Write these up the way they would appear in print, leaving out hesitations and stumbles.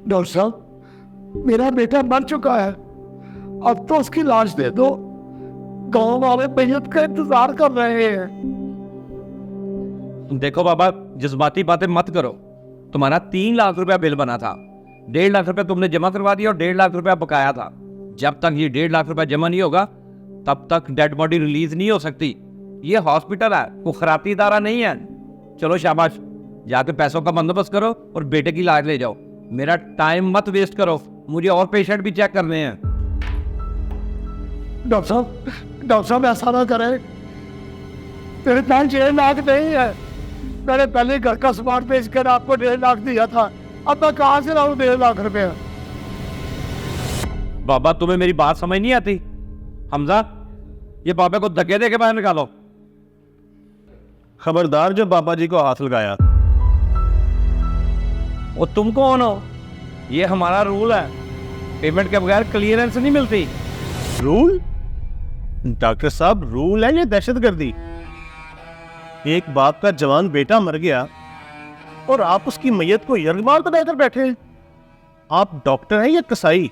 Doctor साहब, मेरा बेटा मर चुका है, अब तो उसकी लाश दे दो। गांव वाले मैयत का इंतजार कर रहे हैं। देखो बाबा, जज्बाती बातें मत करो। तुम्हारा 3 लाख रुपया बिल बना था, 1.5 लाख रुपया तुमने जमा करवा दिया और 1.5 लाख रुपया बकाया था। जब तक ये 1.5 लाख रुपया जमा नहीं होगा तब तक डेड बॉडी रिलीज नहीं हो सकती। ये हॉस्पिटल है, वो खराती इदारा नहीं है। चलो शाबाश, जाके पैसों का बंदोबस्त करो और बेटे की इलाज ले जाओ। मेरा टाइम मत वेस्ट करो, मुझे और पेशेंट भी चेक करने हैं। डॉक्टर साहब ऐसा ना करें। तेरे पास 1.5 लाख नहीं है। मैंने पहले घर का सामान बेच कर आपको 1.5 लाख दिया था, अब मैं कहाँ से लाऊं 1.5 लाख रुपया? बाबा, तुम्हें मेरी बात समझ नहीं आती? हमजा, ये बाबा को धक्के दे के बाहर निकालो। खबरदार जो बाबा जी को हाथ लगाया। और तुम कौन हो? ये हमारा रूल है, पेमेंट के बगैर क्लियरेंस नहीं मिलती। रूल? डॉक्टर साहब, रूल है ये दहशतगर्दी। एक बाप का जवान बेटा मर गया और आप उसकी मैयत को यरगमाल तो लेकर बैठे हैं। आप डॉक्टर हैं या कसाई?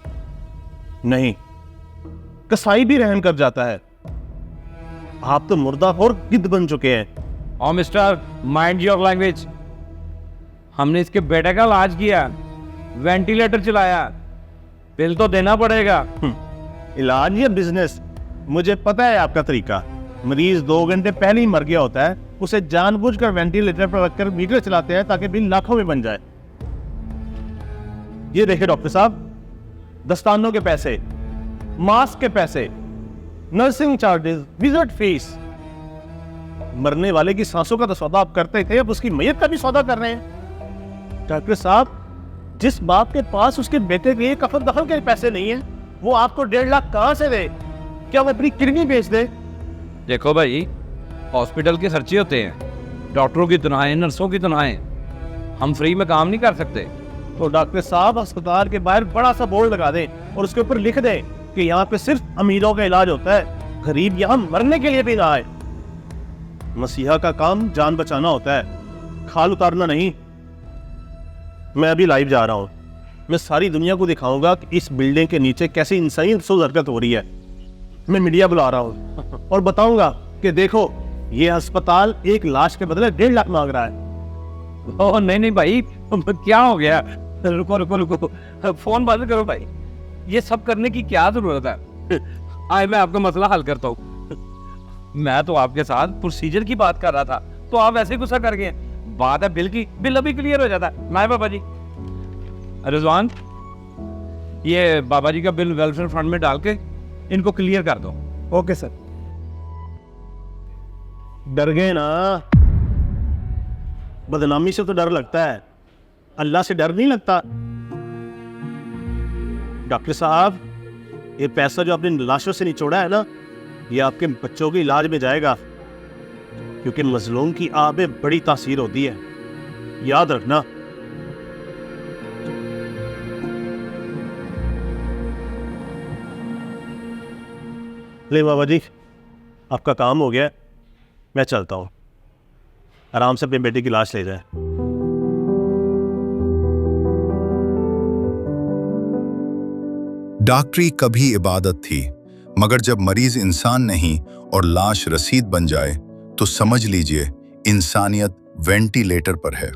नहीं, कसाई भी रहम कर जाता है। आप तो मुर्दाखोर गिद्ध बन चुके हैं। और मिस्टर, माइंड योर लैंग्वेज। हमने इसके बेटे का इलाज किया, वेंटिलेटर चलाया, बिल तो देना पड़ेगा। इलाज या बिजनेस? मुझे पता है आपका तरीका। मरीज 2 घंटे पहले ही मर गया होता है, उसे जानबूझकर वेंटिलेटर पर रखकर मीटर चलाते हैं ताकि बिल लाखों में बन जाए। ये देखिए डॉक्टर साहब, दस्तानों के पैसे, मास्क के पैसे, नर्सिंग चार्जेस, विजिट फीस। मरने वाले की सांसों का तो सौदा आप करते थे, अब उसकी मैयत का भी सौदा कर रहे हैं। डॉक्टर साहब, जिस बाप के पास उसके बेटे के लिए कफन दफन के पैसे नहीं है, वो आपको 1.5 लाख कहां से दे? क्या वो अपनी किडनी बेच दे? देखो भाई, हॉस्पिटल के खर्चे होते हैं, डॉक्टरों की तनख्वाहें, नर्सों की तनख्वाहें। हम फ्री में काम नहीं कर सकते। तो डॉक्टर साहब, अस्पताल के बाहर बड़ा सा बोर्ड लगा दें और उसके ऊपर लिख दें कि यहाँ पे सिर्फ अमीरों का इलाज होता है, गरीब यहाँ मरने के लिए भी ना आए। मसीहा का काम जान बचाना होता है, खाल उतारना नहीं। मैं अभी लाइव जा रहा हूँ। मैं सारी दुनिया को दिखाऊंगा कि इस बिल्डिंग के नीचे कैसी इंसानी हरकत हो रही है। मैं मीडिया बुला रहा हूँ और बताऊंगा कि देखो, ये अस्पताल 1 लाश के बदले 1.5 लाख मांग रहा है। ओह नहीं भाई, क्या हो गया? रुको रुको रुको, फोन बंद करो भाई। ये सब करने की क्या जरूरत है? आए, मैं आपका मसला हल करता हूँ। मैं तो आपके साथ प्रोसीजर की बात कर रहा था, तो आप ऐसे गुस्सा कर गए। बात है बिल की, बिल अभी क्लियर हो जाता है ना बाबा जी। रिजवान, ये बाबा जी का बिल वेलफेयर फंड में डाल के इनको क्लियर कर दो। Okay sir. डर गए ना? बदनामी से तो डर लगता है, अल्लाह से डर नहीं लगता। डॉक्टर साहब, ये पैसा जो आपने लाशों से निचोड़ा है ना, ये आपके बच्चों के इलाज में जाएगा, क्योंकि मजलूम की आह में बड़ी तासीर होती है, याद रखना। ले बाबा जी, आपका काम हो गया, मैं चलता हूं। आराम से अपने बेटे की लाश ले जाए। डॉक्टरी कभी इबादत थी, मगर जब मरीज इंसान नहीं और लाश रसीद बन जाए तो समझ लीजिए इंसानियत वेंटिलेटर पर है।